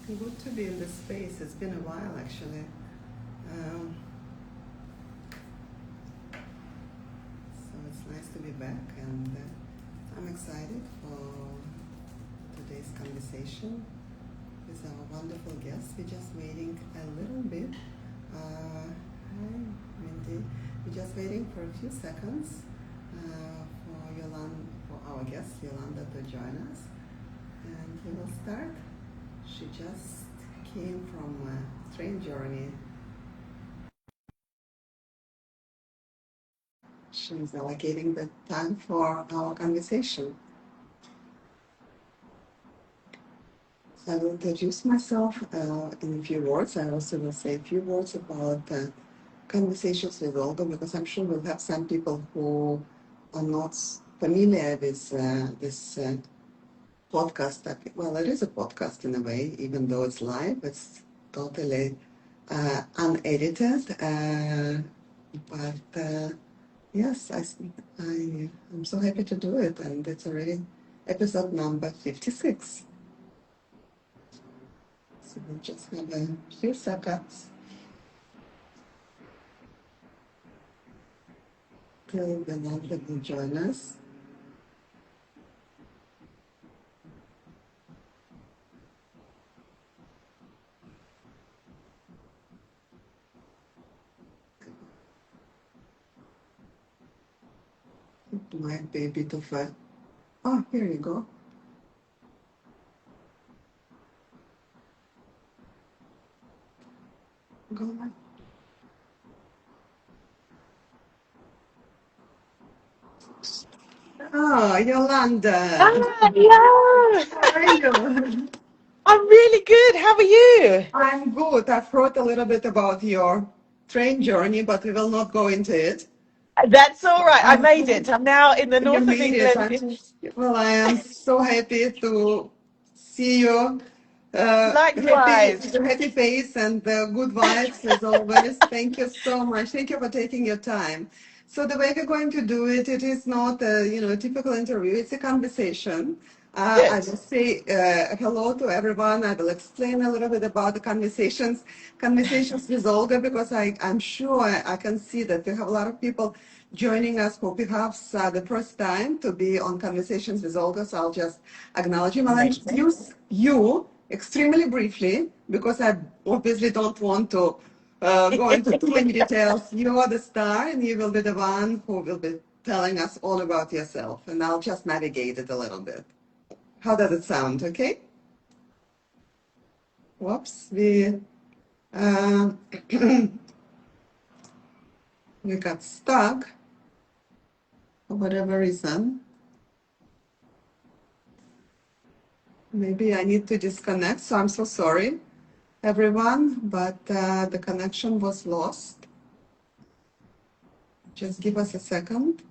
Good to be in this space. It's been a while, actually. Um, so it's nice to be back, and I'm excited for today's conversation with our wonderful guest. We're just waiting a little bit. Hi, Mindy. We're just waiting for a few seconds for our guest YoLanda to join us, and we will start. She just came from a train journey. She's allocating the time for our conversation. I will introduce myself in a few words. I also will say a few words about conversations with Olga, because I'm sure we'll have some people who are not familiar with this podcast. Well, it is a podcast in a way, even though it's live. It's totally unedited. But yes, I'm so happy to do it, and it's already episode number 56. So we'll just have a few seconds till the Olga will join us. It might be a bit of a... Oh, here you go. Go on. Oh, YoLanda. Hello. How are you? I'm really good. How are you? I'm good. I've heard a little bit about your train journey, but we will not go into it. That's all right. I I'm made so it. I'm now in the You north of made it. England. Well, I am so happy to see you. Happy, Likewise. with a happy face and good vibes as always. Thank you so much. Thank you for taking your time. So the way we're going to do it, it is not a typical interview. It's a conversation. I Good. will say hello to everyone. I will explain a little bit about the conversations with Olga, because I'm sure I can see that we have a lot of people joining us for perhaps the first time to be on Conversations with Olga. So I'll just acknowledge him. I'll Amazing. introduce you extremely briefly, because I obviously don't want to go into too many details. You are the star, and you will be the one who will be telling us all about yourself, and I'll just navigate it a little bit. How does it sound? Okay? Whoops, uh, we got stuck for whatever reason. Maybe I need to disconnect, so I'm so sorry, everyone, but the connection was lost. Just give us a second,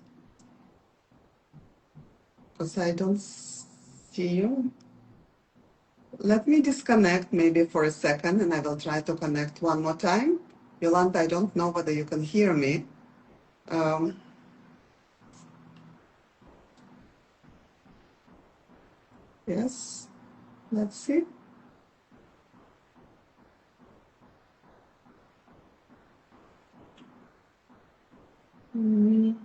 because I don't see you. Let me disconnect maybe for a second, and I will try to connect one more time. YoLanda, I don't know whether you can hear me. Um, yes, let's see. Mm,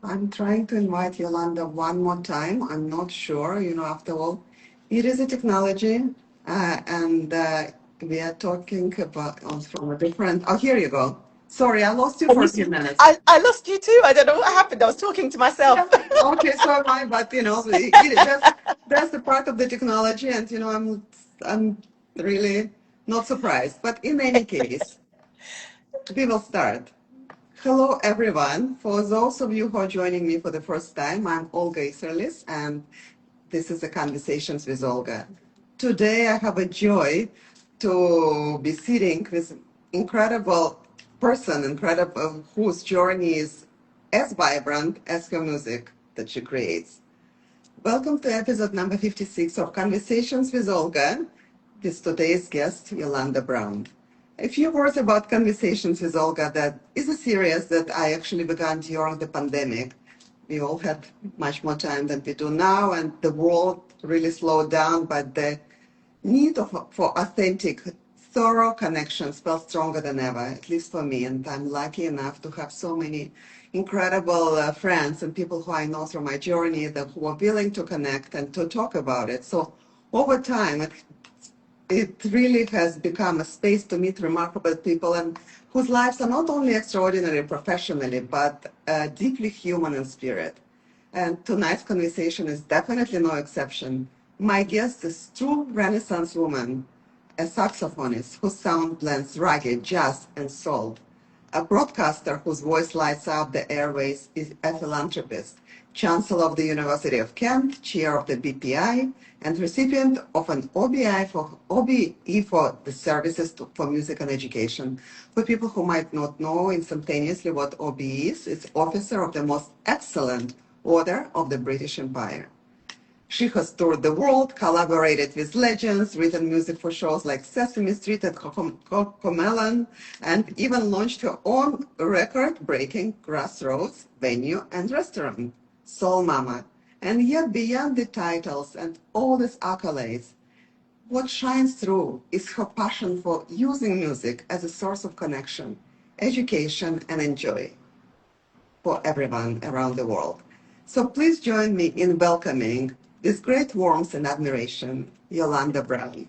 I'm trying to invite YoLanda one more time. I'm not sure, after all, it is a technology, and we are talking about from a different. Oh, here you go. Sorry, I lost you Are for you, a few minutes. I lost you too. I don't know what happened. I was talking to myself. Yeah. Okay, so am I, but that's the part of the technology, and I'm really not surprised. But in any case, we will start. Hello, everyone. For those of you who are joining me for the first time, I'm Olga Iserlis, and this is the Conversations with Olga. Today, I have a joy to be sitting with incredible incredible whose journey is as vibrant as her music that she creates. Welcome to episode number 56 of Conversations with Olga, with today's guest, YoLanda Brown. A few words about Conversations with Olga. That is a series that I actually began during the pandemic. We all had much more time than we do now, and the world really slowed down, but the need for authentic, thorough connections felt stronger than ever, at least for me. And I'm lucky enough to have so many incredible friends and people who I know through my journey that who are willing to connect and to talk about it. So over time, it really has become a space to meet remarkable people and whose lives are not only extraordinary professionally, but deeply human in spirit. And tonight's conversation is definitely no exception. My guest is true Renaissance woman, a saxophonist whose sound blends reggae, jazz, and soul. A broadcaster whose voice lights up the airways is a philanthropist, Chancellor of the University of Kent, Chair of the BPI, and recipient of an OBE for the Services for Music and Education. For people who might not know instantaneously what OBE is, it's Officer of the Most Excellent Order of the British Empire. She has toured the world, collaborated with legends, written music for shows like Sesame Street and Cocomelon, and even launched her own record-breaking grassroots venue and restaurant, Soul Mama. And yet, beyond the titles and all these accolades, what shines through is her passion for using music as a source of connection, education, and enjoy for everyone around the world. So please join me in welcoming with great warmth and admiration, YoLanda Brown.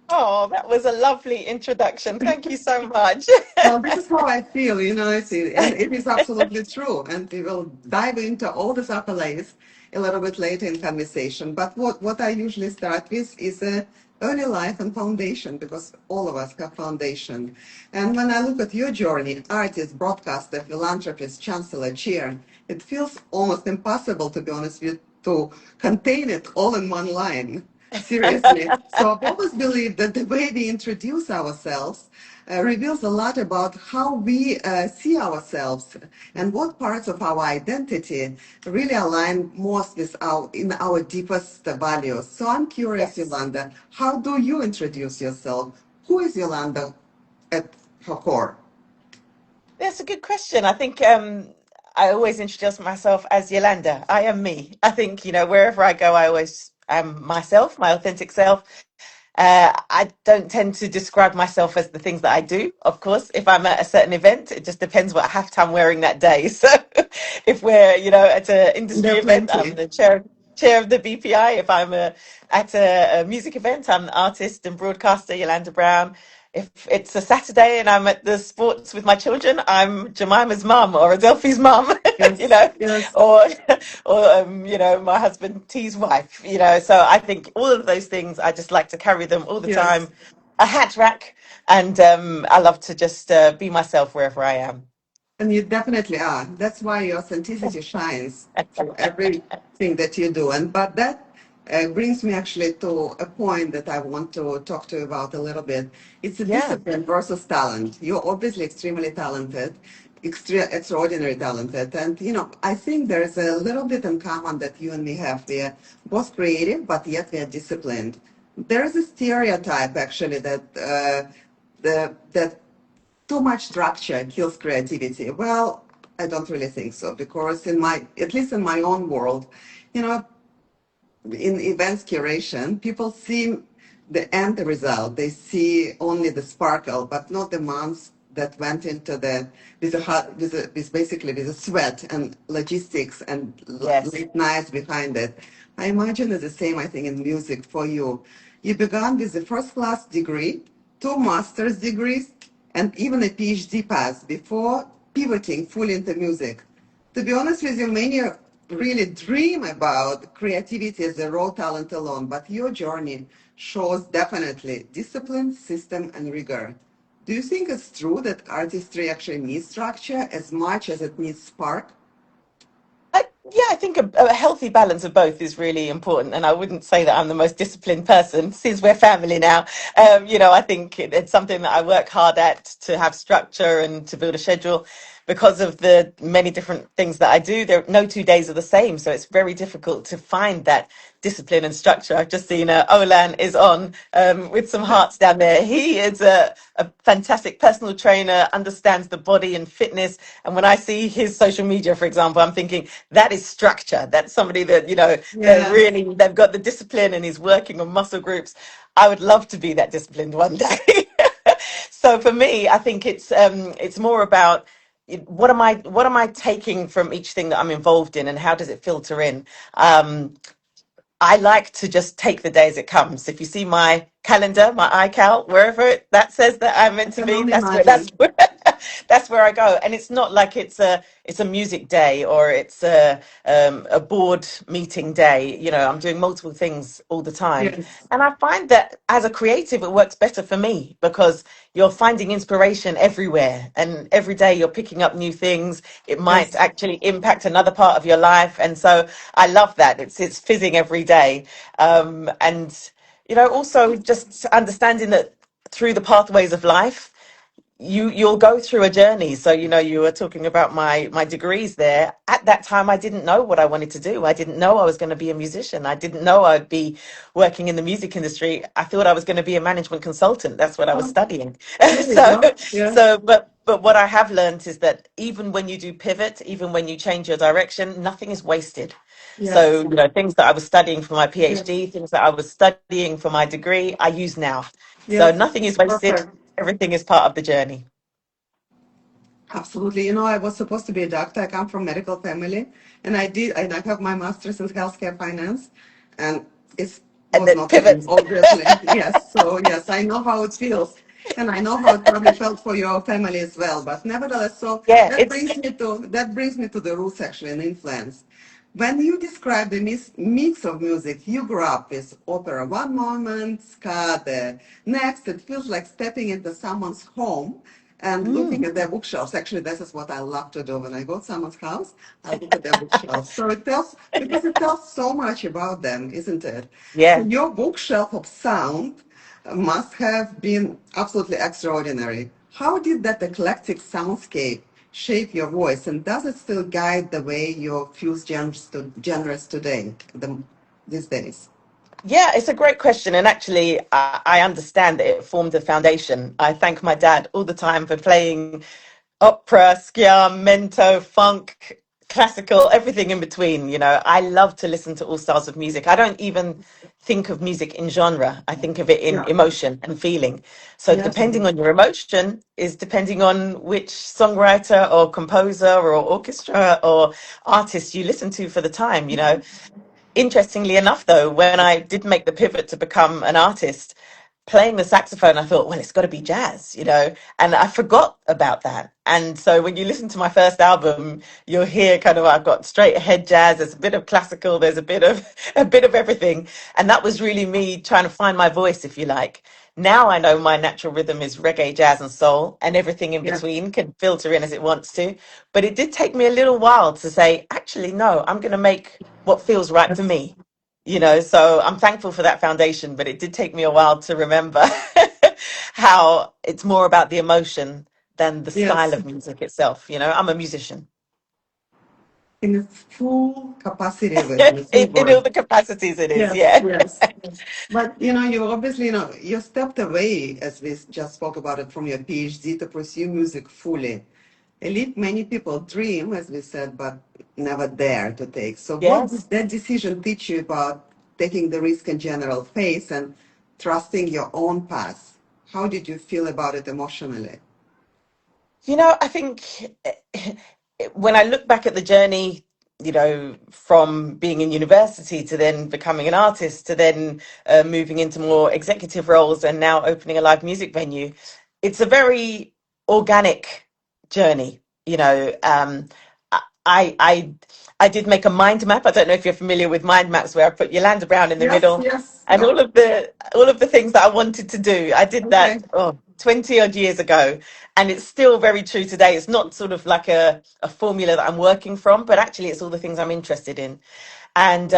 Oh, that was a lovely introduction. Thank you so much. Well, this is how I feel, and it is absolutely true. And we will dive into all these accolades a little bit later in conversation. But what I usually start with is a early life and foundation, because all of us have foundation. And when I look at your journey, artist, broadcaster, philanthropist, chancellor, chair, it feels almost impossible, to be honest with you, to contain it all in one line. Seriously. So I've always believed that the way we introduce ourselves reveals a lot about how we see ourselves and what parts of our identity really align most with our deepest values. So I'm curious, Yes. Yolanda, how do you introduce yourself? Who is Yolanda at her core? That's a good question. I think I always introduce myself as Yolanda. I am me. I think, wherever I go, I always am myself, my authentic self. I don't tend to describe myself as the things that I do. Of course, if I'm at a certain event, it just depends what hat I'm wearing that day. So, if we're, at an There industry are event, I'm plenty. the chair of the BPI. If I'm at a music event, I'm the artist and broadcaster Yolanda Brown. If it's a Saturday and I'm at the sports with my children, I'm Jemima's mum or Adelphi's mum, you Yes, know, yes, or my husband T's wife. So I think all of those things, I just like to carry them all the yes. time. A hat rack, and I love to just be myself wherever I am. And you definitely are. That's why your authenticity shines through everything that you do. And but that brings me actually to a point that I want to talk to you about a little bit. It's a Yeah, discipline versus talent. You're obviously extremely talented, extraordinary talented, and I think there's a little bit in common that you and me have. We're both creative, but yet we're disciplined. There is a stereotype actually that too much structure kills creativity. Well, I don't really think so, because at least in my own world, you know, in events curation, people see the end result. They see only the sparkle, but not the months that went into with basically with the sweat and logistics and yes, late nights behind it. I imagine it's the same, I think, in music for you. You began with a first class degree, two master's degrees, and even a PhD pass before pivoting fully into music. To be honest with you, many really dream about creativity as a raw talent alone, but your journey shows definitely discipline, system, and rigor. Do you think it's true that artistry actually needs structure as much as it needs spark? yeah, I think a healthy balance of both is really important. And I wouldn't say that I'm the most disciplined person since we're family now. I think it's something that I work hard at to have structure and to build a schedule. because of the many different things that I do, there no 2 days are the same. So it's very difficult to find that discipline and structure. I've just seen Olan is on with some hearts down there. He is a fantastic personal trainer, understands the body and fitness. And when I see his social media, for example, I'm thinking that is structure. That's somebody that, they're Yes. really, they've got the discipline and he's working on muscle groups. I would love to be that disciplined one day. So for me, I think it's more about what am I taking from each thing that I'm involved in and how does it filter in? I like to just take the day as it comes. If you see my calendar, my iCal, wherever that says that I'm I meant to can be, only that's where that's imagine. where, that's where I go. And it's not like it's a music day or it's a board meeting day. I'm doing multiple things all the time. Yes. And I find that as a creative, it works better for me because you're finding inspiration everywhere. And every day you're picking up new things. It might Yes. actually impact another part of your life. And so I love that. It's fizzing every day. And, also just understanding that through the pathways of life, you'll go through a journey. So you were talking about my degrees there. At that time I didn't know what I wanted to do. I didn't know I was going to be a musician. I didn't know I'd be working in the music industry. I thought I was going to be a management consultant. That's what I was Oh, studying. there you so go. Yes. so but what I have learned is that even when you do pivot, even when you change your direction, nothing is wasted. So, Yes. things that I was studying for my Yes. PhD, things that I was studying for my degree, I use now. So Yes. nothing is wasted. Perfect. Everything is part of the journey. Absolutely. I was supposed to be a doctor. I come from medical family, and I did, and I have my master's in healthcare finance, and it And was then not for me, pivot. obviously. Yes. So yes, I know how it feels, and I know how it probably felt for your family as well. But nevertheless, so Yeah, that it's brings me to the roots actually and influence. When you describe the mix of music you grew up with, opera one moment, ska the next, it feels like stepping into someone's home and looking mm, at their bookshelves. Actually, this is what I love to do when I go to someone's house. I look at their bookshelves. So because it tells so much about them, isn't it? So yeah. your bookshelf of sound must have been absolutely extraordinary. How did that eclectic soundscape shape your voice, and does it still guide the way you fuse genres today, these days? Yeah, it's a great question. And actually, I understand that it formed a foundation. I thank my dad all the time for playing opera, skia, mento, funk, classical, everything in between. I love to listen to all styles of music. I don't even think of music in genre. I think of it in Yeah. emotion and feeling. So Yes. depending on your emotion is depending on which songwriter or composer or orchestra or artist you listen to for the time. Interestingly enough, though, when I did make the pivot to become an artist, playing the saxophone, I thought, well, it's got to be jazz. And I forgot about that. And so when you listen to my first album, you'll hear kind of I've got straight ahead jazz. There's a bit of classical. There's a bit of a bit of everything, and that was really me trying to find my voice, if you like. Now I know my natural rhythm is reggae, jazz, and soul, and everything in Yes. between can filter in as it wants to. But it did take me a little while to say, actually, no, I'm going to make what feels right for Yes. me. So I'm thankful for that foundation, but it did take me a while to remember how it's more about the emotion than the style Yes. of music itself. I'm a musician In its full capacity of it, in its full in all word. the capacities it is. Yes, Yeah. yes. But you obviously, you stepped away, as we just spoke about it, from your PhD to pursue music fully. A leap many people dream, as we said, but never dare to take. So, what did Yes. that decision teach you about taking the risk in general face and trusting your own path? How did you feel about it emotionally? I think when I look back at the journey, from being in university to then becoming an artist to then moving into more executive roles and now opening a live music venue, it's a very organic journey. I I I did make a mind map. I don't know if you're familiar with mind maps, where I put Yolanda Brown in the Yes, middle yes. and Oh, all of the things that I wanted to do. I did that okay. 20 odd years ago, and it's still very true today. It's not sort of like a formula that I'm working from, but actually it's all the things I'm interested in. And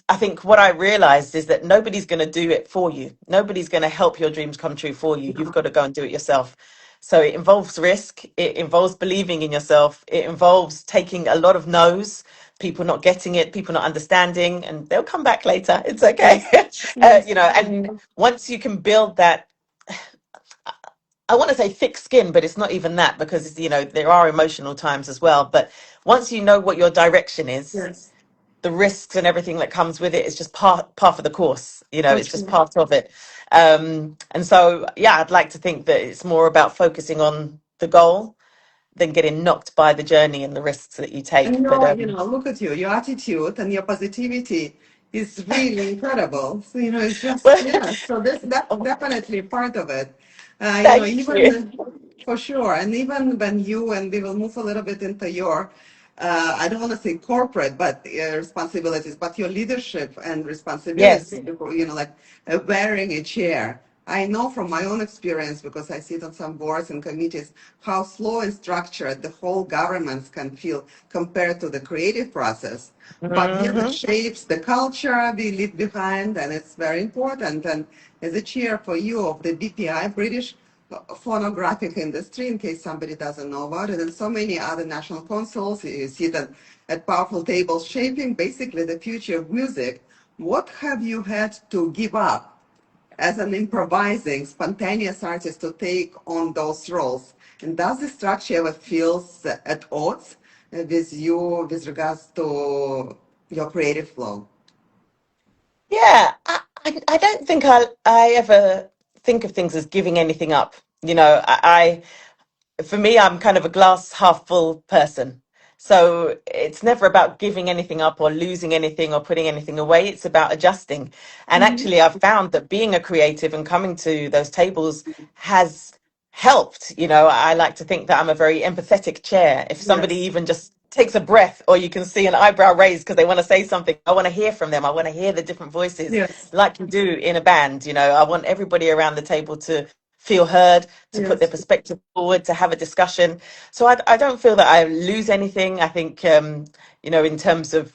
I think what I realized is that nobody's going to do it for you. Nobody's going to help your dreams come true for you. You've got to go and do it yourself. So it involves risk, it involves believing in yourself, it involves taking a lot of no's, people not getting it, people not understanding, and they'll come back later. It's okay. Yes, yes, And once you can build that, I want to say thick skin, but it's not even that because, there are emotional times as well. But once you know what your direction is, yes, the risks and everything that comes with it is just part of the course. for It's just sure. part of it. And so, yeah, I'd like to think that it's more about focusing on the goal than getting knocked by the journey and the risks that you And take. But look at you, your attitude and your positivity is really incredible. So, it's just, well, yeah, so that's oh, definitely part of it. thank you. Even for sure. And even when and we will move a little bit into your, I don't want to say corporate, but responsibilities, but your leadership and responsibility, Yes. like wearing a chair. I know from my own experience, because I sit on some boards and committees, how slow and structured the whole governments can feel compared to the creative process. But yet it Hmm. shapes the culture we leave behind, and it's very important. And as a chair for you of the BPI, British phonographic industry, in case somebody doesn't know about it, and so many other national consoles, you see that at powerful tables shaping basically the future of music. What have you had to give up as an improvising, spontaneous artist to take on those roles? And does the structure ever feels at odds with you with regards to your creative flow? Yeah, I don't think I ever think of things as giving anything up. For me, I'm kind of a glass half full person. So it's never about giving anything up or losing anything or putting anything away. It's about adjusting. And Mhm. actually, I've found that being a creative and coming to those tables has helped. I like to think that I'm a very empathetic chair. If somebody Yes, even just takes a breath or you can see an eyebrow raised because they want to say something, I want to hear from them. I want to hear the different voices yes, like you do in a band. I want everybody around the table to feel heard, to put their yes, perspective forward, to have a discussion. So I don't feel that I lose anything. I think, in terms of,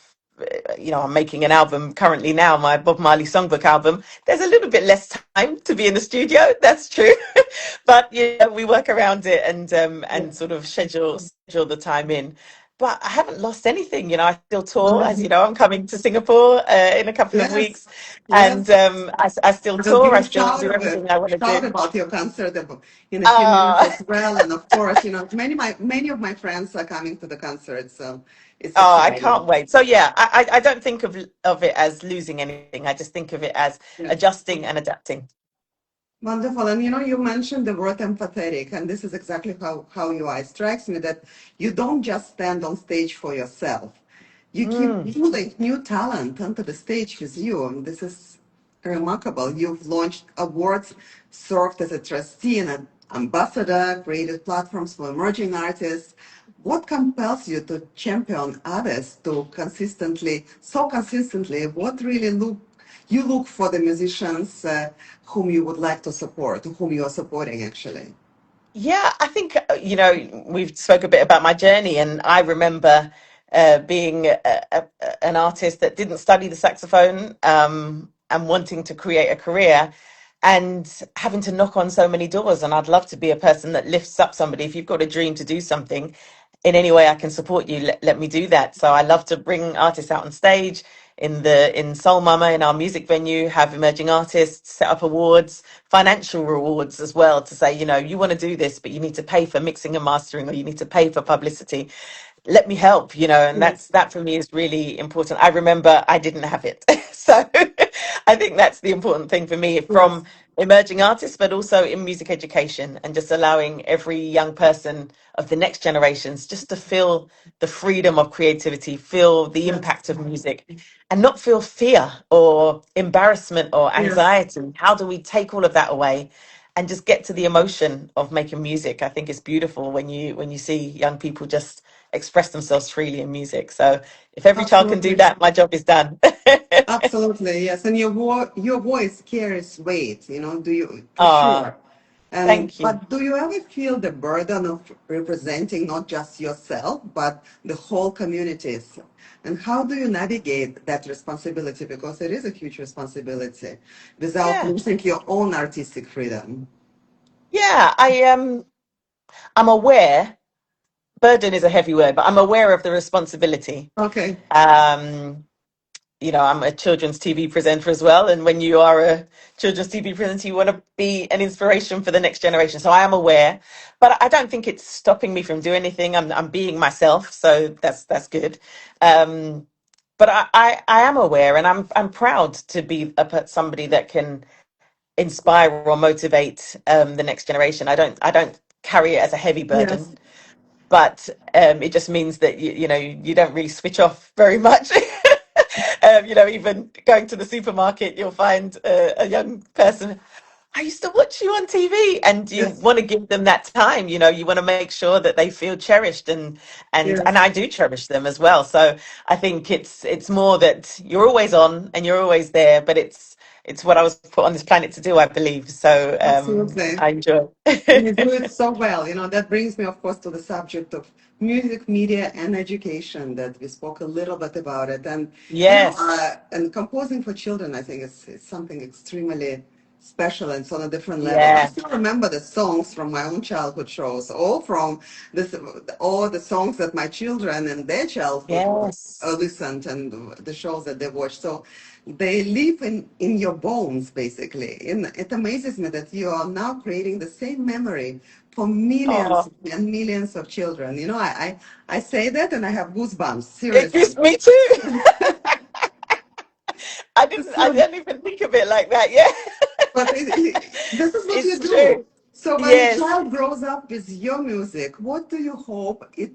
I'm making an album currently now, my Bob Marley songbook album. There's a little bit less time to be in the studio. That's true. But, we work around it and yes. sort of schedule the time in. But I haven't lost anything. I still tour. As you Wonderful. know, I'm coming to Singapore in a couple of Yes, weeks, and yes. I still We'll tour. give I a still do everything I want to shout do. about your concert in a few minutes Ah, as well. And of course, many of my friends are coming to the concert, so it's oh, I can't exciting. wait. So yeah, I don't think of it as losing anything. I just think of it as Yes. adjusting and adapting. Wonderful. And you mentioned the word empathetic, and this is exactly how you are. It strikes me that you don't just stand on stage for yourself. You keep Mm. pulling new talent onto the stage with you. And this is remarkable. You've launched awards, served as a trustee and an ambassador, created platforms for emerging artists. What compels you to champion others to so consistently? What really you look for the musicians whom you would like to support, whom you are supporting actually? Yeah, I think we've spoke a bit about my journey, and I remember being an artist that didn't study the saxophone and wanting to create a career, and having to knock on so many doors. And I'd love to be a person that lifts up somebody. If you've got a dream to do something, in any way I can support you, let me do that. So I love to bring artists out on stage in Soul Mama, in our music venue, have emerging artists, set up awards, financial rewards as well, to say, you want to do this, but you need to pay for mixing and mastering, or you need to pay for publicity. Let me help, and Yes, that for me is really important. I remember I didn't have it. So I think that's the important thing for me from yes, emerging artists, but also in music education, and just allowing every young person of the next generations just to feel the freedom of creativity, feel the yes, impact of music, and not feel fear or embarrassment or yes. anxiety. How do we take all of that away and just get to the emotion of making music? I think it's beautiful when you see young people just express themselves freely in music. So if every child can do Absolutely. that, my job is done. Absolutely, yes. And your voice carries weight, do you for Ah, sure. And thank you. but do you ever feel the burden of representing not just yourself, but the whole communities? And how do you navigate that responsibility? Because it is a huge responsibility without Yeah. losing your own artistic freedom. Yeah, I am. I'm aware, burden is a heavy word, but I'm aware of the responsibility. Okay. Um, I'm a children's TV presenter as well. And when you are a children's TV presenter, you want to be an inspiration for the next generation. So I am aware, but I don't think it's stopping me from doing anything. I'm being myself, so that's good. Um, but I am aware, and I'm proud to be somebody that can inspire or motivate the next generation. I don't carry it as a heavy burden, Yes. but it just means that you don't really switch off very much. Even going to the supermarket, you'll find a young person. I used to watch you on TV, and you Yes. want to give them that time. You want to make sure that they feel cherished, and Yes. I do cherish them as well. So I think it's more that you're always on and you're always there, but it's what I was put on this planet to do, I believe. So Absolutely. I enjoy. And you do it so well. That brings me, of course, to the subject of music, media, and education that we spoke a little bit about it. And, Yes. and composing for children, I think it's something extremely special and it's on a different level. I Yeah. still remember the songs from my own childhood shows, all from this, all the songs that my children and their childhood Yes. listened and the shows that they watched. So they live in your bones, basically. And it amazes me that you are now creating the same memory for millions Oh, and millions of children. I say that and I have goosebumps, it seriously. gives me too. I didn't. I So, didn't even think of it like that. Yeah, but this is what you it's do. true. So when a Yes. child grows up with your music, what do you hope it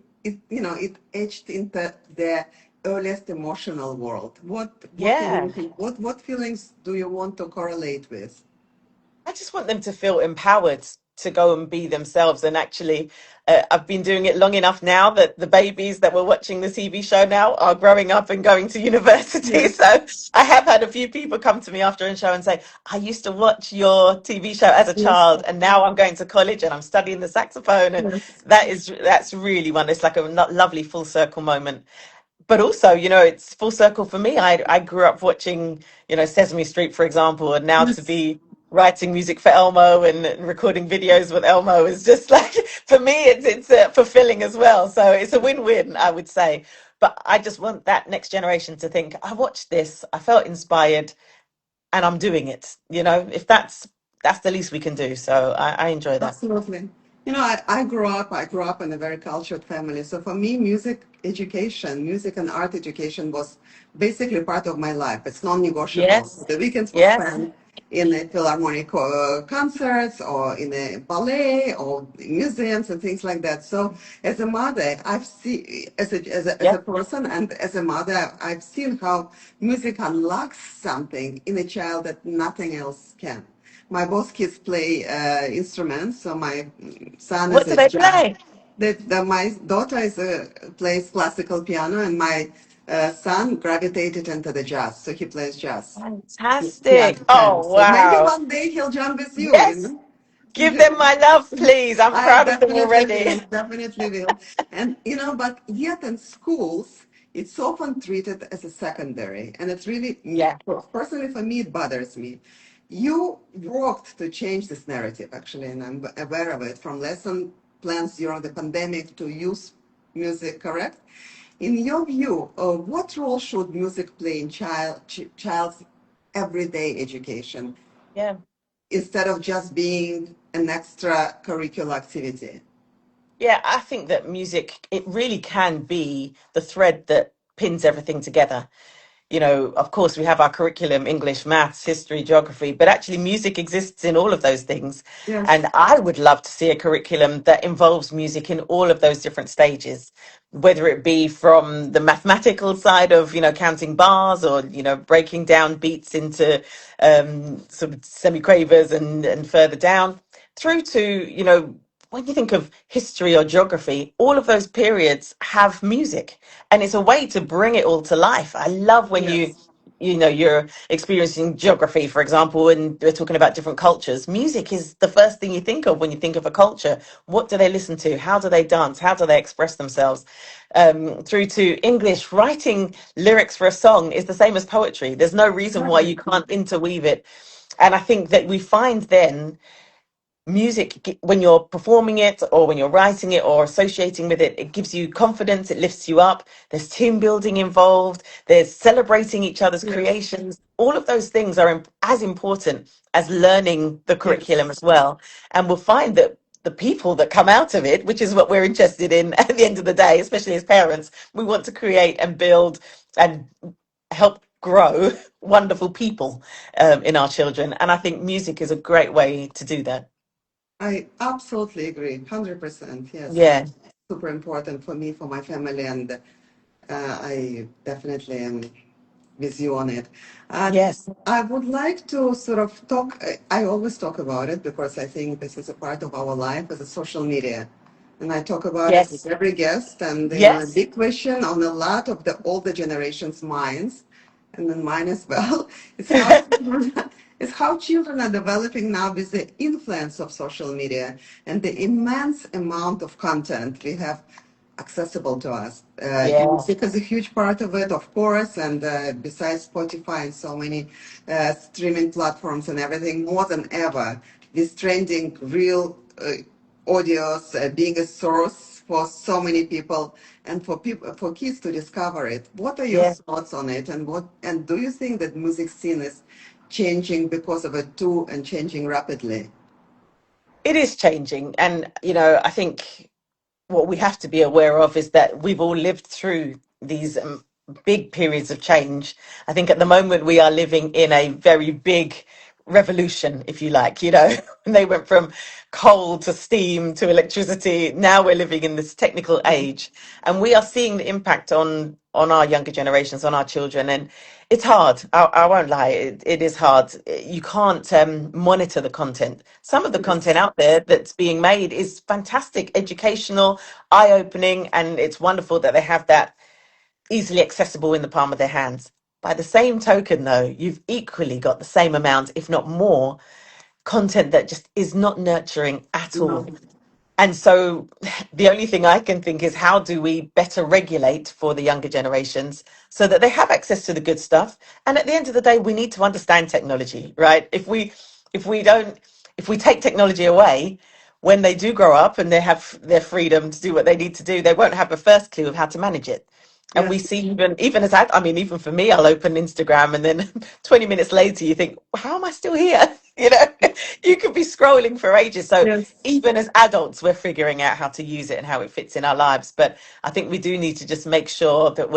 etched into their earliest emotional world? What do Yeah. you think? What feelings do you want to correlate with? I just want them to feel empowered to go and be themselves. And actually, I've been doing it long enough now that the babies that were watching the TV show now are growing up and going to university. Yes, So I have had a few people come to me after a show and say, I used to watch your TV show as a yes, child, and now I'm going to college and I'm studying the saxophone. And yes. that's really one. It's like a lovely full circle moment. But also, it's full circle for me. I grew up watching, Sesame Street, for example, and now to Yes, be writing music for Elmo and recording videos with Elmo is just like, for me, it's fulfilling as well. So it's a win-win, I would say. But I just want that next generation to think, I watched this, I felt inspired, and I'm doing it. If that's the least we can do. So I enjoy that. absolutely. I grew up in a very cultured family. So for me, music education, music and art education was basically part of my life. It's non-negotiable. So Yes. the weekends were Yes. spent in the philharmonic concerts or in a ballet or museums and things like that. So as a mother, I've seen, as a Yep. person and as a mother, I've seen how music unlocks something in a child that nothing else can. My both kids play instruments. So my son is What do a they jazz. play? My daughter plays classical piano, and my son gravitated into the jazz. So he plays jazz, Fantastic. piano. Oh, So maybe wow. one day he'll jump with you. Yes. Give them my love, please. I'm I proud of them definitely already. will, definitely will. And but yet in schools, it's often treated as a secondary. And it's really, Yeah. personally for me, it bothers me. You worked to change this narrative, actually, and I'm aware of it, from lesson plans during the pandemic to youth music, correct? In your view, what role should music play in child's everyday education Yeah. instead of just being an extracurricular activity? Yeah, I think that music, it really can be the thread that pins everything together. Of course, we have our curriculum, English, maths, history, geography, but actually music exists in all of those things. Yes, And I would love to see a curriculum that involves music in all of those different stages, whether it be from the mathematical side of, counting bars or, breaking down beats into sort of semiquavers and further down through to, when you think of history or geography, all of those periods have music, and it's a way to bring it all to life. I love when you yes, you know you're experiencing geography, for example, and we're talking about different cultures. Music is the first thing you think of when you think of a culture. What do they listen to? How do they dance? How do they express themselves? Through to English, writing lyrics for a song is the same as poetry. There's no reason why exactly. you can't interweave it. And I think that we find then music, when you're performing it or when you're writing it or associating with it, it gives you confidence, it lifts you up. There's team building involved, there's celebrating each other's Yes, creations. All of those things are as important as learning the curriculum yes. as well. And we'll find that the people that come out of it, which is what we're interested in at the end of the day, especially as parents, we want to create and build and help grow wonderful people in our children. And I think music is a great way to do that. I absolutely agree, 100%. Yes, Yeah. super important for me, for my family, and I definitely am with you on it. Uh, Yes. I would like to sort of talk, I always talk about it because I think this is a part of our life as a social media. And I talk about it with Yes. every guest, and a Yes. big question on a lot of the older generation's minds, and then mine as well, is how children, is how children are developing now with the influence of social media and the immense amount of content we have accessible to us. Yeah. Music is a huge part of it, of course, and besides Spotify and so many streaming platforms and everything, more than ever, this trending real audios being a source for so many people and for people, for kids to discover it. What are your Yeah. thoughts on it, and what, and do you think that music scene is changing because of it too, and changing rapidly? It is changing. And, I think what we have to be aware of is that we've all lived through these big periods of change. I think at the moment we are living in a very big revolution, if you like. When they went from coal to steam to electricity. Now we're living in this technical age, and we are seeing the impact on our younger generations, on our children. And it's hard. I won't lie. It is hard. You can't monitor the content. Some of the content Yes, out there that's being made is fantastic, educational, eye-opening, and it's wonderful that they have that easily accessible in the palm of their hands. By the same token, though, you've equally got the same amount, if not more, content that just is not nurturing at all. no, And so the only thing I can think is, how do we better regulate for the younger generations so that they have access to the good stuff? And at the end of the day, we need to understand technology, right? If we don't if we take technology away, when they do grow up and they have their freedom to do what they need to do, they won't have a first clue of how to manage it. And we yes, see, even as I mean, even for me, I'll open Instagram and then 20 minutes later you think, how am I still here? You know, you could be scrolling for ages. So yes, even as adults, we're figuring out how to use it and how it fits in our lives. But I think we do need to just make sure that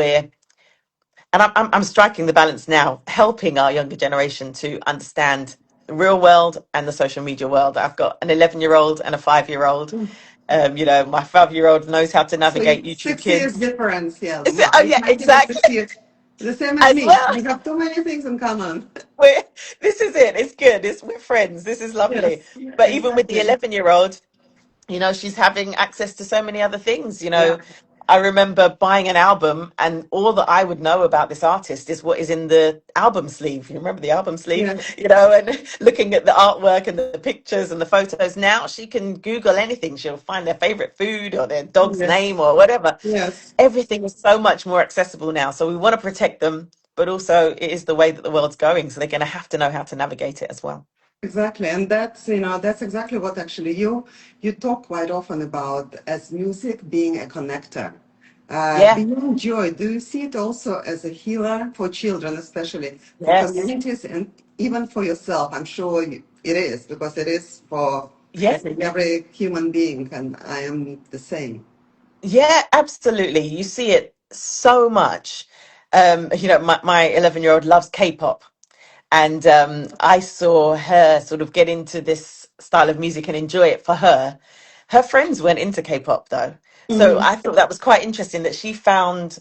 and I'm striking the balance now, helping our younger generation to understand the real world and the social media world. I've got an 11-year-old and a 5-year-old. My 5-year-old knows how to so navigate YouTube 6 years Kids. difference, yeah. Oh yeah, My kid is exactly. 6 years, the same as As me. well. We have too many things in common. We're, this is it. It's good. We're friends. This is lovely. Yes, But even with the exactly. 11-year-old, she's having access to so many other things. Yeah, I remember buying an album, and all that I would know about this artist is what is in the album sleeve. You remember the album sleeve? yes, And looking at the artwork and the pictures and the photos. Now she can Google anything. She'll find their favorite food or their dog's yes, name or whatever. yes. Everything is so much more accessible now. So we want to protect them, but also it is the way that the world's going. So they're going to have to know how to navigate it as well. Exactly, and that's exactly what actually you talk quite often about as music being a connector. Yeah. Beyond joy, do you see it also as a healer for children, especially for Yes. communities and even for yourself? I'm sure it is, because it is for, I Yeah. think, every human being, and I am the same. Yeah, absolutely. You see it so much. My 11-year-old loves K-pop. And I saw her sort of get into this style of music and enjoy it for her. Her friends went into K-pop though. So Hmm. I thought that was quite interesting that she found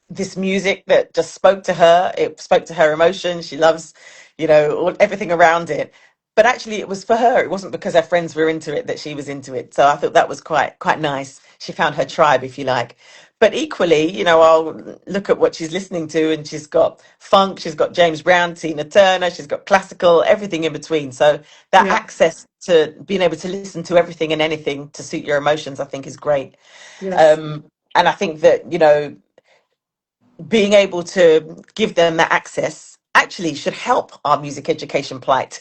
this music that just spoke to her. It spoke to her emotions. She loves, everything around it. But actually, it was for her. It wasn't because her friends were into it that she was into it. So I thought that was quite nice. She found her tribe, if you like. But equally, I'll look at what she's listening to, and she's got funk, she's got James Brown, Tina Turner, she's got classical, everything in between. So that Yeah. access to being able to listen to everything and anything to suit your emotions, I think, is great. Yes. Um, and I think that, being able to give them that access actually should help our music education plight.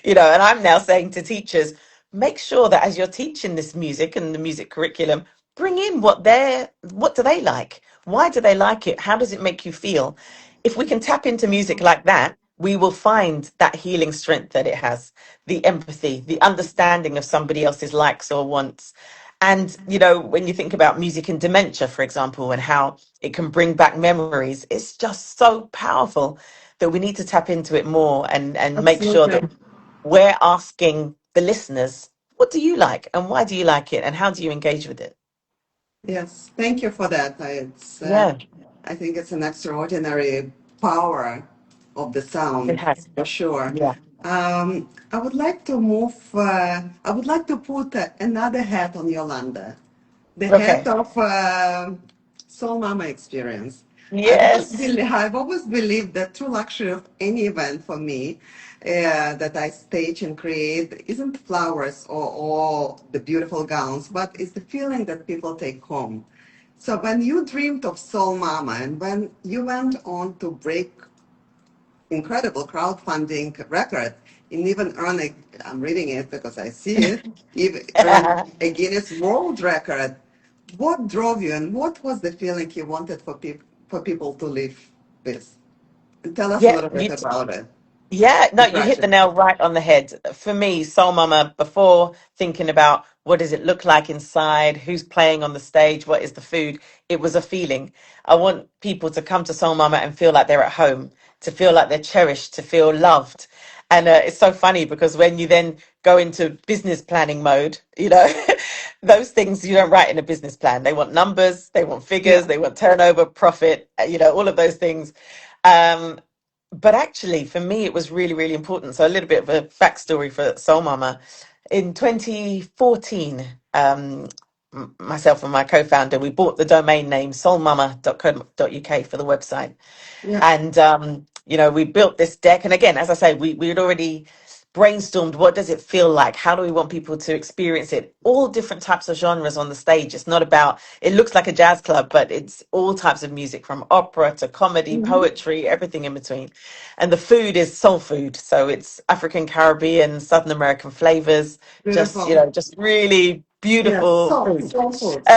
And I'm now saying to teachers, make sure that as you're teaching this music and the music curriculum, bring in what do they like? Why do they like it? How does it make you feel? If we can tap into music like that, we will find that healing strength that it has, the empathy, the understanding of somebody else's likes or wants. And, when you think about music and dementia, for example, and how it can bring back memories, it's just so powerful that we need to tap into it more and make sure that Absolutely. we're asking the listeners, what do you like and why do you like it and how do you engage with it? Yes, thank you for that. Yeah, I think it's an extraordinary power of the it sound, has. for sure. Yeah. I would like to move, I would like to put another hat on Yolanda, the hat Okay. of Soul Mama experience. Yes. I've always believed that true luxury of any event for me that I stage and create isn't flowers or the beautiful gowns, but it's the feeling that people take home. So when you dreamed of Soul Mama and when you went on to break incredible crowdfunding record and even earn a, I'm reading it because I see it, even earn a Guinness World Record. What drove you and what was the feeling you wanted for people to live with? And tell us a Yeah, little bit about it, yeah, no, the you hit the project. nail right on the head. For me, Soul Mama, before thinking about what does it look like inside, who's playing on the stage, what is the food, it was a feeling. I want people to come to Soul Mama and feel like they're at home, to feel like they're cherished, to feel loved. And it's so funny because when you then go into business planning mode, those things you don't write in a business plan. They want numbers, they want figures, Yeah, they want turnover, profit, all of those things. Um, but actually, for me, it was really, really important. So, a little bit of a backstory for Soul Mama. In 2014, myself and my co founder, we bought the domain name soulmama.co.uk for the website. yeah, And we built this deck, and again, as I say, we had already brainstormed what does it feel like, how do we want people to experience it, all different types of genres on the stage. It's not about, it looks like a jazz club, but it's all types of music, from opera to comedy, hmm, poetry, everything in between. And the food is soul food, so it's African, Caribbean, Southern American flavors, just beautiful. just really Yes, beautiful food. soul foods.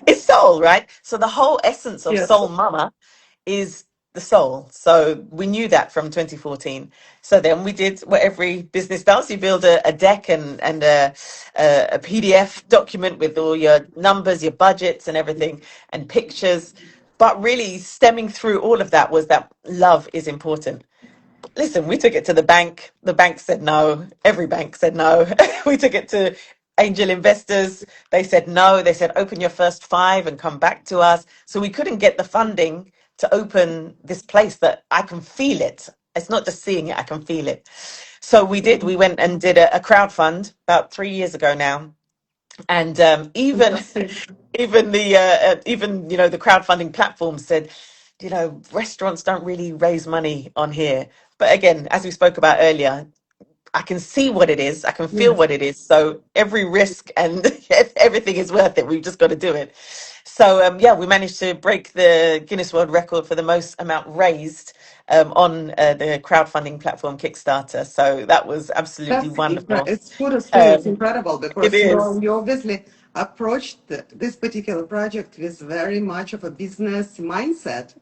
It's soul, right? So the whole essence of Yes, Soul Mama is the soul. So we knew that from 2014. So then we did what every business does. You build a deck and a PDF document with all your numbers, your budgets and everything and pictures. But really stemming through all of that was that love is important. Listen, we took it to the bank. The bank said no. Every bank said no. We took it to angel investors. They said no. They said, open your first five and come back to us. So we couldn't get the funding to open this place that I can feel it. It's not just seeing it, I can feel it. So we did. We went and did a crowd fund about 3 years ago now. And even fantastic. the crowdfunding platform said, restaurants don't really raise money on here. But again, as we spoke about earlier, I can see what it is, I can feel Yes, what it is. So every risk and everything is worth it. We've just got to do it. So yeah, we managed to break the Guinness World Record for the most amount raised on the crowdfunding platform Kickstarter. So that was absolutely wonderful. it's kudos to you. It's Um, incredible it because is. you obviously approached this particular project with very much of a business mindset.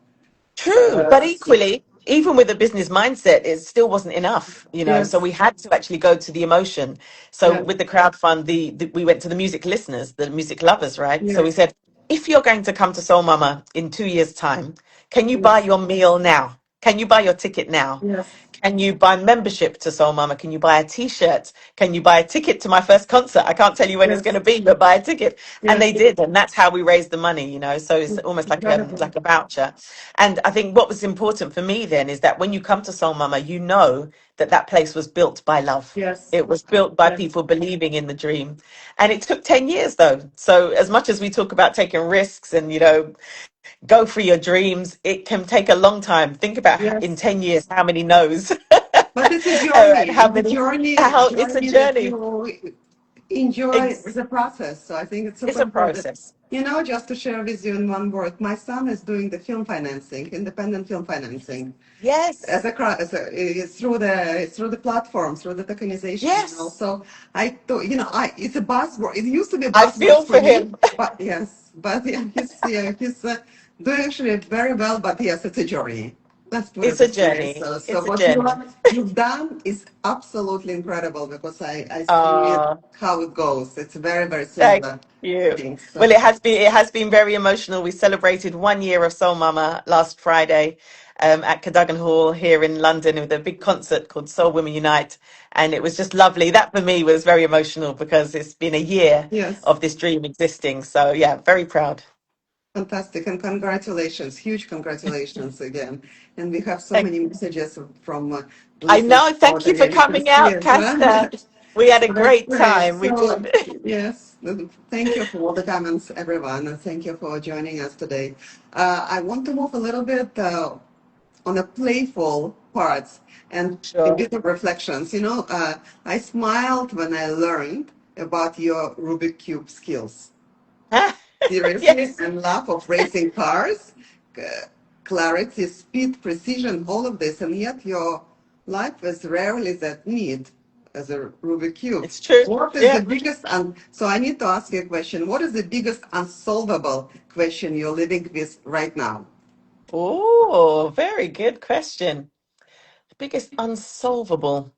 True, but So, equally, even with a business mindset, it still wasn't enough. So yes, we had to actually go to the emotion. So yes, with the crowd fund, we went to the music listeners, the music lovers, right? So we yes, said, if you're going to come to Soul Mama in 2 years' time, can you buy yes, your meal now? Can you buy your ticket now? yes, Can you buy membership to Soul Mama? Can you buy a t-shirt? Can you buy a ticket to my first concert? I can't tell you when it's going yes, to be, but buy a ticket. And they yes. did, and that's how we raised the money. So it's almost Incredible. like a voucher. And I think what was important for me then is that when you come to Soul Mama, you know that that place was built by love. Yes, It was built by yes, people believing in the dream. And it took 10 years though. So as much as we talk about taking risks and, go for your dreams, it can take a long time. Think about in yes. 10 years how many no's But it's a and journey. how It's a many, journey, how it's a journey that journey. you enjoy Ex- the process. So I think it's it's super a important. process. Just to share with you in one word, my son is doing the film financing, independent film financing, as Yes. through the platform, through the tokenization. Yes. So I thought, it's a buzzword. It used to be a I buzzword feel for for me, him. but yes, but he's doing actually very well. But yes, it's a journey. Let's put it It's a this way. journey. So It's a what journey. you've done is absolutely incredible because I see Uh, how it goes. It's very, very Thank similar you. things. Well, So it has been very emotional. We celebrated 1 year of Soul Mama last Friday at Cadogan Hall here in London with a big concert called Soul Women Unite, and it was just lovely. That for me was very emotional because it's been a year yes. of this dream existing. So yeah, very proud. Fantastic, and congratulations, huge congratulations again. And we have so Thank many you. messages from I listeners know. about Thank you for coming anniversary out, as well. Casta. We had a So that's great great. time. We So, did. yes, thank you for all the comments, everyone, and thank you for joining us today. I want to move a little bit on the playful parts and a Sure. bit of reflections. I smiled when I learned about your Rubik Cube skills. Seriously, Yes, and love of racing cars, c- clarity, speed, precision, all of this, and yet your life is rarely that neat as a Rubik cube. it's true. What is the Yeah. biggest? So I need to ask you a question. What is the biggest unsolvable question you're living with right now? Oh, very good question. Biggest unsolvable.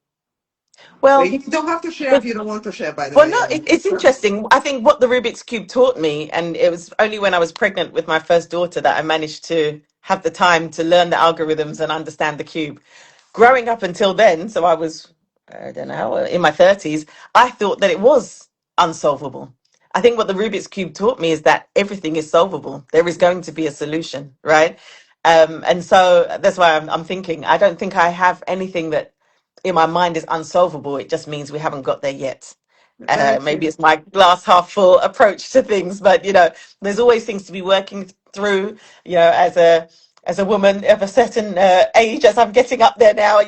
Well, You don't have to share if the you don't want to share. By the Well, way, no, it's So, interesting. I think what the Rubik's Cube taught me, and it was only when I was pregnant with my first daughter that I managed to have the time to learn the algorithms and understand the cube. Growing up until then, so I don't know, in my 30s, I thought that it was unsolvable. I think what the Rubik's Cube taught me is that everything is solvable. There is going to be a solution, right? And so that's why I'm thinking, I don't think I have anything that in my mind is unsolvable. It just means we haven't got there yet. Maybe okay. it's my glass half full approach to things, but there's always things to be working through. As a woman of a certain age, as I'm getting up there now,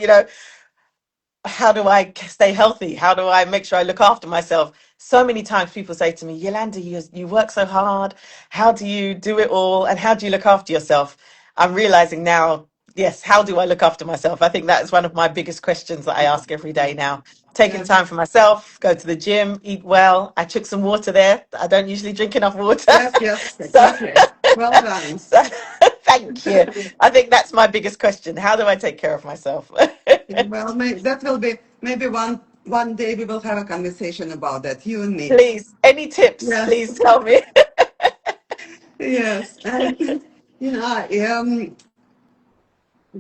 how do I stay healthy? How do I make sure I look after myself? So many times people say to me, Yolanda, you work so hard. How do you do it all? And how do you look after yourself? I'm realizing now, yes, how do I look after myself? I think that is one of my biggest questions that I ask every day now. Taking Yes. time for myself, go to the gym, eat well. I took some water there. I don't usually drink enough water. Yes. Yes. so, Exactly. Well done. so thank you. I think that's my biggest question. How do I take care of myself? Well, that will be maybe one day we will have a conversation about that, you and me. Please, any tips, Yes, please tell me. yes, and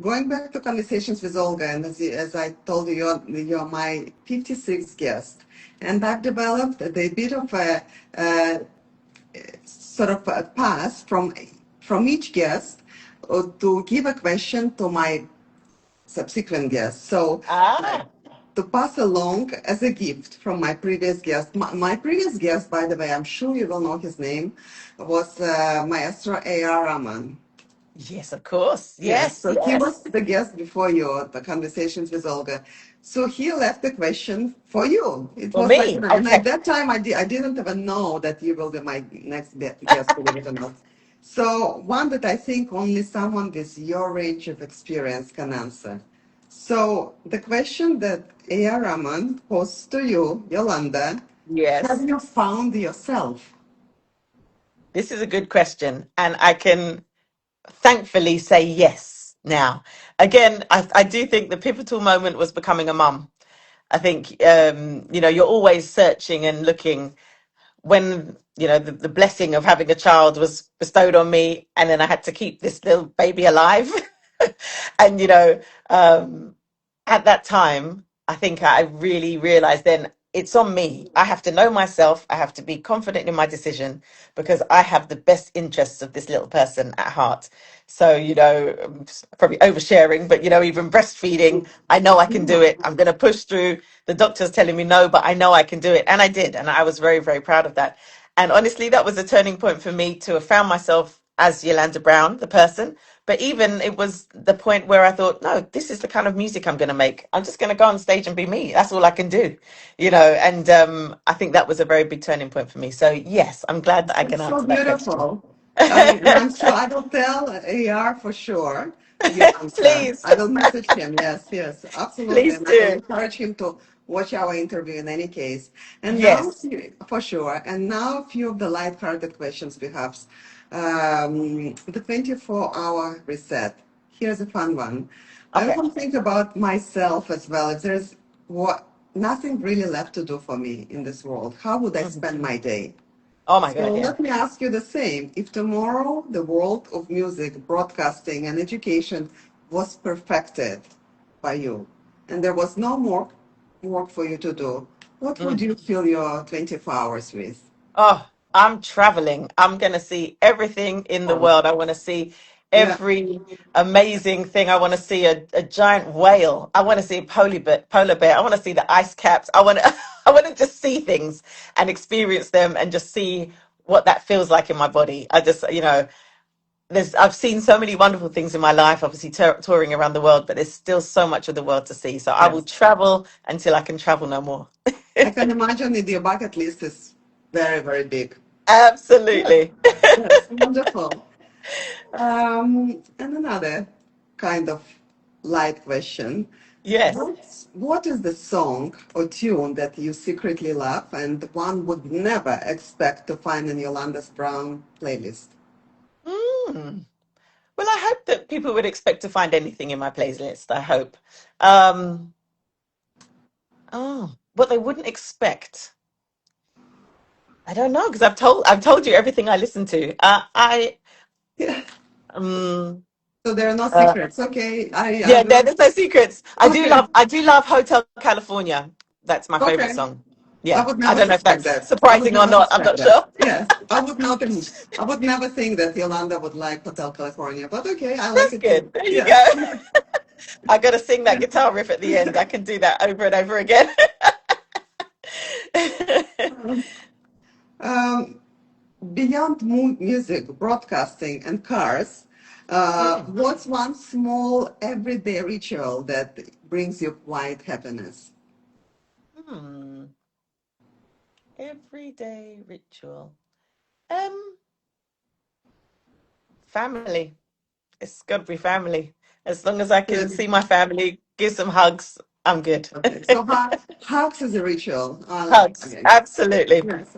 going back to conversations with Olga, and as I told you, you're my 56th guest, and I've developed a bit of a sort of a pass from each guest to give a question to my subsequent guests. So uh, Ah, to pass along as a gift from my previous guest. My previous guest, by the way, I'm sure you will know his name, was Maestro A.R. Rahman. yes, of course. Yes, Yes, so he was yes. the guest before you, the conversations with Olga. So he left a question for you. It For was like, me, and at okay. that time I didn't even know that you will be my next guest, believe it or not. So one that I think only someone with your range of experience can answer. So the question that A.R. Rahman posed to you, Yolanda, have Yes, you found yourself? this is a good question. And I can thankfully say yes now. Again, I do think the pivotal moment was becoming a mum. I think, you're always searching and looking when the blessing of having a child was bestowed on me, and then I had to keep this little baby alive. and at that time, I think I really realized then it's on me. I have to know myself. I have to be confident in my decision because I have the best interests of this little person at heart. So, probably oversharing, but, even breastfeeding, I know I can do it. I'm going to push through. The doctor's telling me no, but I know I can do it. And I did. And I was very, very proud of that. And honestly, that was a turning point for me to have found myself as Yolanda Brown, the person, but even it was the point where I thought, no, this is the kind of music I'm going to make. I'm just going to go on stage and be me. That's all I can do, And I think that was a very big turning point for me. So yes, I'm glad that I can It's so answer that question. beautiful. And I'm sure I will tell AR for sure. Yolanda. Please, I will message him. Yes, yes, absolutely. please And I will do. encourage him to watch our interview in any case. And now, Yes. for sure. And now, a few of the light-hearted questions, perhaps. The 24-hour reset. Here's a fun one. I Okay. often think about myself as well. If there's what nothing really left to do for me in this world, how would I Mhm. spend my day? Oh my So God, yeah. let me ask you the same. If tomorrow the world of music, broadcasting, and education was perfected by you, and there was no more work for you to do, what would Mm. you fill your 24 hours with? Oh, I'm traveling. I'm going to see everything in the Oh, world. I want to see yeah, every amazing thing. I want to see a giant whale. I want to see a polar bear. I want to see the ice caps. I want to I want to just see things and experience them and just see what that feels like in my body. I just, I've seen so many wonderful things in my life, obviously touring around the world, but there's still so much of the world to see. So I will yes. travel until I can travel no more. I can imagine that your bucket list is very, very big. Yes, Absolutely. yes, wonderful. And another kind of light question. Yes. What is the song or tune that you secretly love and one would never expect to find in Yolanda's Brown playlist? Mm. Well, I hope that people would expect to find anything in my playlist. I hope. Um, what they wouldn't expect. I don't know because I've told you everything I listen to. Yeah. Um, So there are no uh, secrets. Okay. yeah, I'm not. there's no secrets. Okay. I do love Hotel California. That's my favorite Okay. song. I Yeah, would I never don't know if suspect that's that. I would surprising or never not. I'm suspect not that. sure. Yes. I would not. I would never think that Yolanda would like Hotel California. But okay, I like That's it too. good. There you Yes. go. I got to sing that Yeah. guitar riff at the end. I can do that over and over again. Um, Beyond music, broadcasting, and cars, Mm. what's one small everyday ritual that brings you quiet happiness? Hmm. Everyday ritual. Um, Family. It's got to be family. As long as I can Good. see my family, give some hugs, I'm good. Okay. So hugs is a ritual. Hugs, Okay. absolutely. Yes.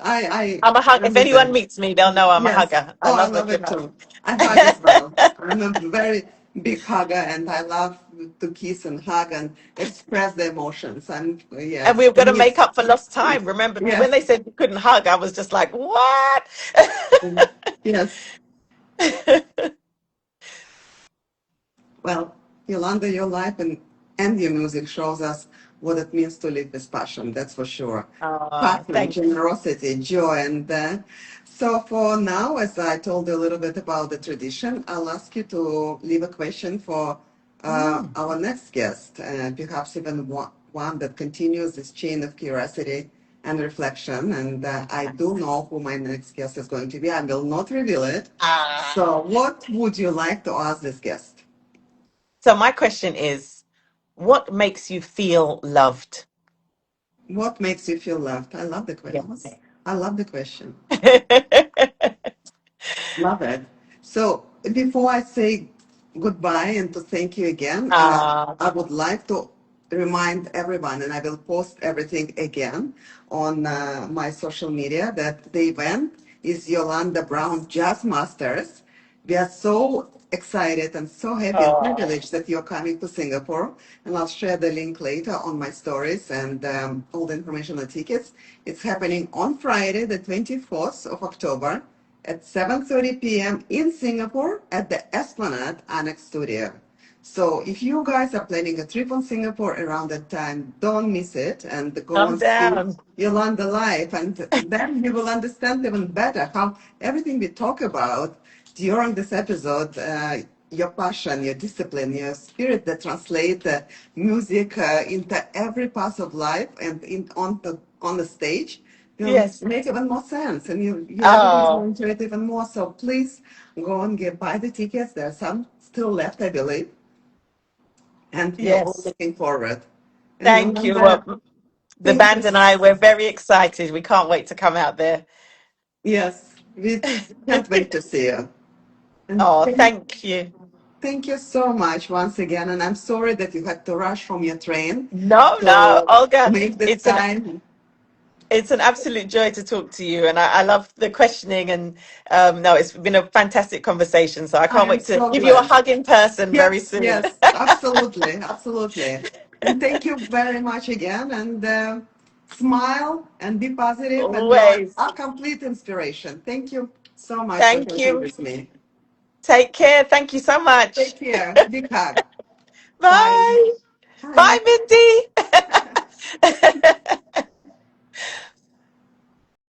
I'm a hug. I'm If with anyone that. meets me, they'll know I'm a Yes. hugger. I Oh, I love a love good it hug. too. I hug as well. I'm a very big hugger and I love to kiss and hug and express the emotions. And And yes, we've for got to me, make it's, up for lost time. Remember when yes. they said you couldn't hug, I was just like, what? Yes. Well, Yolanda, your life and your music shows us what it means to live with passion, that's for sure. Oh, Passion, thank you. generosity, joy. And so for now, as I told you a little bit about the tradition, I'll ask you to leave a question for Mm. our next guest, and perhaps even one that continues this chain of curiosity and reflection. And I do know who my next guest is going to be. I will not reveal it. Ah. So what would you like to ask this guest? So my question is, what makes you feel loved? What makes you feel loved? I love the question. Yes. I love the question. Love it. So before I say goodbye and to thank you again, Ah. I would like to remind everyone, and I will post everything again on my social media, that the event is Yolanda Brown Jazz Masters. We are so excited and so happy and Oh. privileged that you're coming to Singapore. And I'll share the link later on my stories and all the information on tickets. It's happening on Friday, the 24th of October at 7:30 p.m. in Singapore at the Esplanade Annex Studio. So if you guys are planning a trip on Singapore around that time, don't miss it and go Come and see down. Yolanda live. And then you will understand even better how everything we talk about during this episode, your passion, your discipline, your spirit that translate music into every part of life and on the stage, Yes. make even more sense, and you're looking Oh, forward to it even more. So please go and buy the tickets. There are some still left, I believe, and we are all yes. looking forward. And Thank you. Yolanda, Well, the thank you. band and I, we're very excited. We can't wait to come out there. Yes, we can't wait to see you. And Oh, thank you. thank you so much once again. And I'm sorry that you had to rush from your train No, no, to Olga, make this time. it's an absolute joy to talk to you, and I love the questioning. And no, it's been a fantastic conversation. So I I can't am wait to so give you a glad. hug in person very Yes, soon. yes, absolutely, absolutely. And thank you very much again. And smile and be positive, and you're Always. a complete inspiration. Thank you so much for Thank talking you. with me. Take care. Thank you so Take much. care. Big hug. Bye. Bye. Bye. Bye, Mindy.